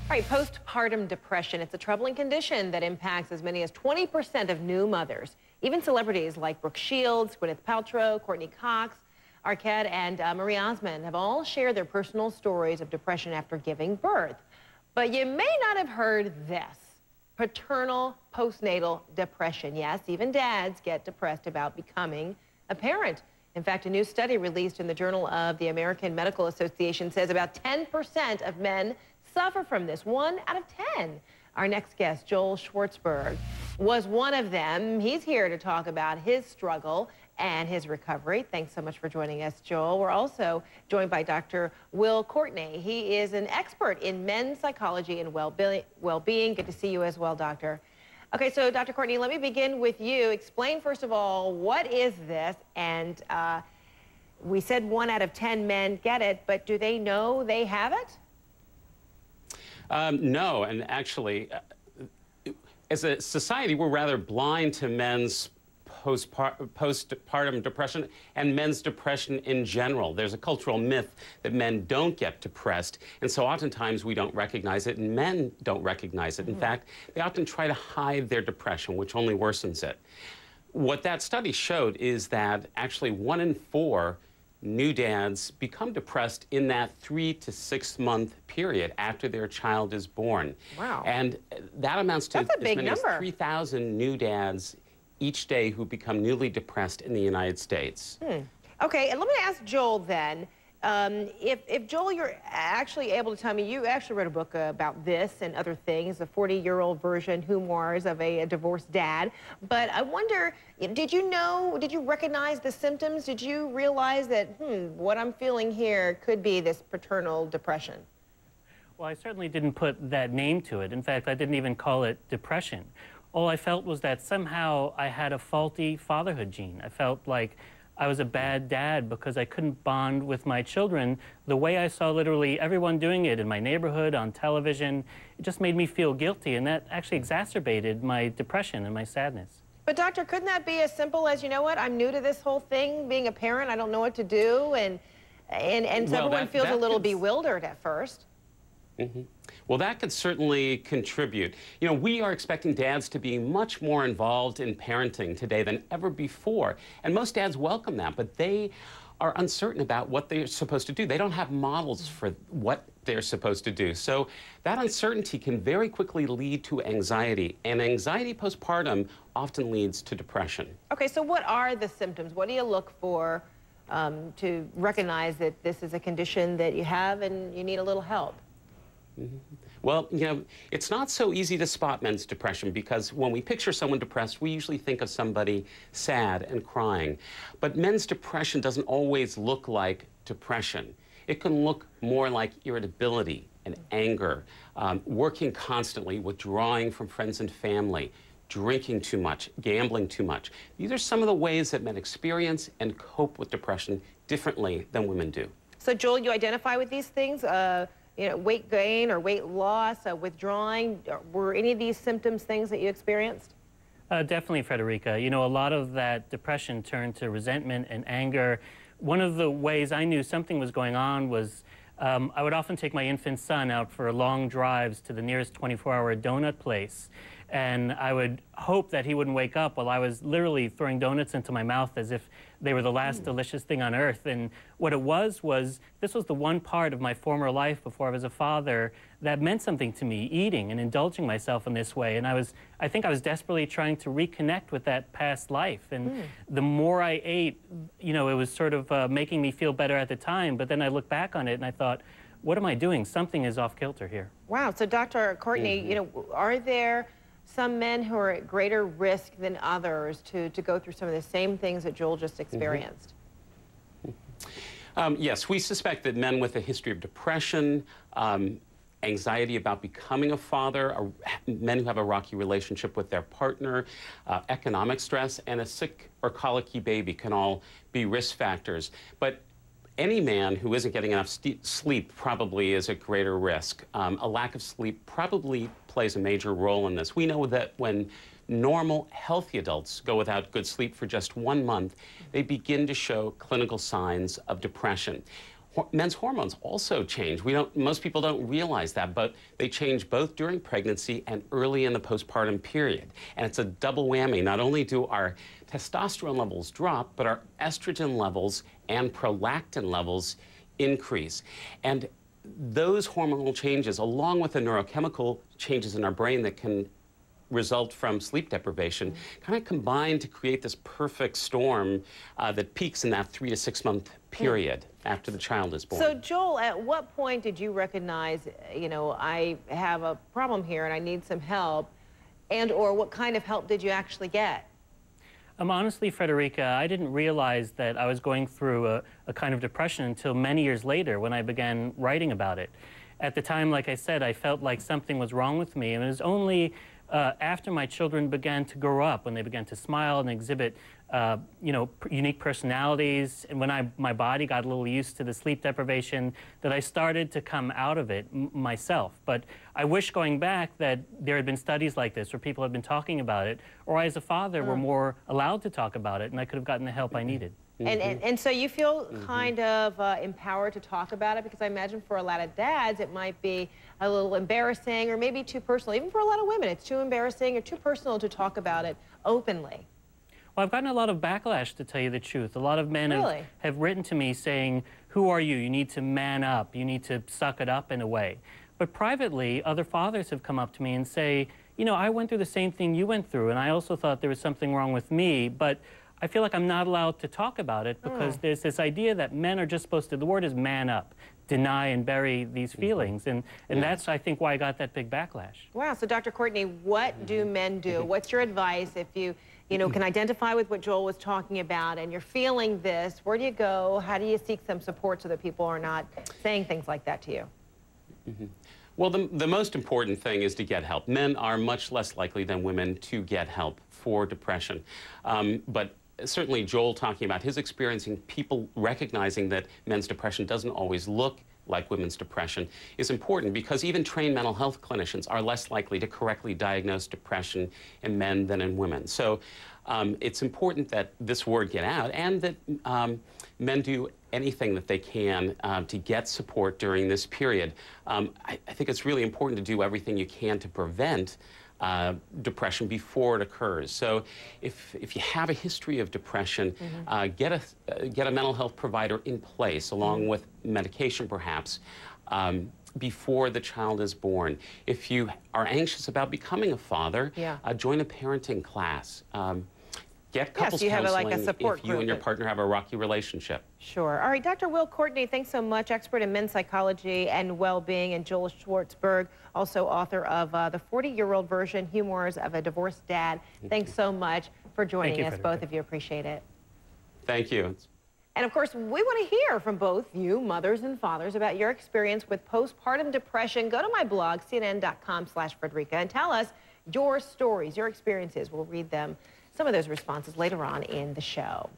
All right, postpartum depression. It's a troubling condition that impacts as many as 20% of new mothers. Even celebrities like Brooke Shields, Gwyneth Paltrow, Courtney Cox, Arquette, and Marie Osmond have all shared their personal stories of depression after giving birth. But you may not have heard this: paternal postnatal depression. Yes, even dads get depressed about becoming a parent. In fact, a new study released in the Journal of the American Medical Association says about 10% of men suffer from this, 1 out of 10. Our next guest, Joel Schwartzberg, was one of them. He's here to talk about his struggle and his recovery. Thanks so much for joining us, Joel. We're also joined by Dr. Will Courtney. He is an expert in men's psychology and well-being. Good to see you as well, doctor. Okay, so Dr. Courtney, let me begin with you. Explain, first of all, what is this? And we said 1 out of 10 men get it, but do they know they have it? No, and actually, as a society, we're rather blind to men's postpartum depression and men's depression in general. There's a cultural myth that men don't get depressed, and so oftentimes we don't recognize it, and men don't recognize it. In fact, they often try to hide their depression, which only worsens it. What that study showed is that actually 1 in 4 new dads become depressed in that 3 to 6 month period after their child is born. Wow. And that amounts to as many as 3,000 new dads each day who become newly depressed in the United States. Okay, and let me ask Joel then. If Joel, you're actually able to tell me, you actually wrote a book about this and other things, a 40-year-old version, memoirs of a divorced dad. But I wonder, did you recognize the symptoms? Did you realize that, what I'm feeling here could be this paternal depression? Well, I certainly didn't put that name to it. In fact, I didn't even call it depression. All I felt was that somehow I had a faulty fatherhood gene. I felt like I was a bad dad because I couldn't bond with my children the way I saw literally everyone doing it in my neighborhood, on television. It just made me feel guilty, and that actually exacerbated my depression and my sadness. But doctor, couldn't that be as simple as, you know what, I'm new to this whole thing, being a parent, I don't know what to do, and so everyone feels a little bewildered at first. Well, that could certainly contribute. You know, we are expecting dads to be much more involved in parenting today than ever before. And most dads welcome that, but they are uncertain about what they're supposed to do. They don't have models for what they're supposed to do. So that uncertainty can very quickly lead to anxiety. And anxiety postpartum often leads to depression. Okay, so what are the symptoms? What do you look for to recognize that this is a condition that you have and you need a little help? Well, you know, it's not so easy to spot men's depression because when we picture someone depressed, we usually think of somebody sad and crying. But men's depression doesn't always look like depression. It can look more like irritability and anger, working constantly, withdrawing from friends and family, drinking too much, gambling too much. These are some of the ways that men experience and cope with depression differently than women do. So, Joel, you identify with these things? You know, weight gain or weight loss, withdrawing, were any of these symptoms things that you experienced? Definitely, Frederica. You know, a lot of that depression turned to resentment and anger. One of the ways I knew something was going on was I would often take my infant son out for long drives to the nearest 24-hour donut place. And I would hope that he wouldn't wake up while I was literally throwing donuts into my mouth as if they were the last delicious thing on earth. And what it was this was the one part of my former life before I was a father that meant something to me, eating and indulging myself in this way. And I think I was desperately trying to reconnect with that past life. And the more I ate, you know, it was sort of making me feel better at the time. But then I look back on it and I thought, what am I doing? Something is off kilter here. Wow. So Dr. Courtney, you know, are there some men who are at greater risk than others to go through some of the same things that Joel just experienced? Yes, we suspect that men with a history of depression, anxiety about becoming a father, men who have a rocky relationship with their partner, economic stress, and a sick or colicky baby can all be risk factors. But any man who isn't getting enough sleep probably is at greater risk. A lack of sleep probably plays a major role in this. We know that when normal, healthy adults go without good sleep for just 1 month, they begin to show clinical signs of depression. Men's hormones also change. Most people don't realize that, but they change both during pregnancy and early in the postpartum period. And it's a double whammy. Not only do our testosterone levels drop, but our estrogen levels and prolactin levels increase. And those hormonal changes, along with the neurochemical changes in our brain that can result from sleep deprivation, kind of combine to create this perfect storm that peaks in that 3 to 6 month period after the child is born. So Joel, at what point did you recognize, I have a problem here and I need some help, and or what kind of help did you actually get? Honestly, Frederica, I didn't realize that I was going through a kind of depression until many years later when I began writing about it. At the time, like I said, I felt like something was wrong with me, and it was only after my children began to grow up, when they began to smile and exhibit, unique personalities, and when my body got a little used to the sleep deprivation, that I started to come out of it myself. But I wish, going back, that there had been studies like this where people had been talking about it, or I as a father were more allowed to talk about it, and I could have gotten the help I needed. And so you feel kind of empowered to talk about it, because I imagine for a lot of dads it might be a little embarrassing or maybe too personal. Even for a lot of women, it's too embarrassing or too personal to talk about it openly. Well, I've gotten a lot of backlash, to tell you the truth. A lot of men have written to me saying, "Who are you? You need to man up. You need to suck it up," in a way. But privately, other fathers have come up to me and say, I went through the same thing you went through, and I also thought there was something wrong with me, but I feel like I'm not allowed to talk about it because there's this idea that men are just supposed to, the word is man up, deny and bury these feelings. And that's, I think, why I got that big backlash. Wow. So, Dr. Courtney, what do men do? What's your advice if you can identify with what Joel was talking about and you're feeling this? Where do you go? How do you seek some support so that people are not saying things like that to you? Well, the most important thing is to get help. Men are much less likely than women to get help for depression. But certainly Joel talking about his experience and people recognizing that men's depression doesn't always look like women's depression is important, because even trained mental health clinicians are less likely to correctly diagnose depression in men than in women. So it's important that this word get out, and that men do anything that they can to get support during this period. I think it's really important to do everything you can to prevent depression before it occurs. So if you have a history of depression, get a mental health provider in place, along with medication perhaps, before the child is born. If you are anxious about becoming a father, join a parenting class. Get couples counseling a support if you and your partner have a rocky relationship. Sure. All right, Dr. Will Courtney, thanks so much. Expert in men's psychology and well-being, and Joel Schwartzberg, also author of The 40-Year-Old Version, Humors of a Divorced Dad. Thanks so much for joining us, both of you. Appreciate it. Thank you. And of course, we want to hear from both you, mothers and fathers, about your experience with postpartum depression. Go to my blog, cnn.com/Frederica, and tell us your stories, your experiences. We'll read them, some of those responses, later on in the show.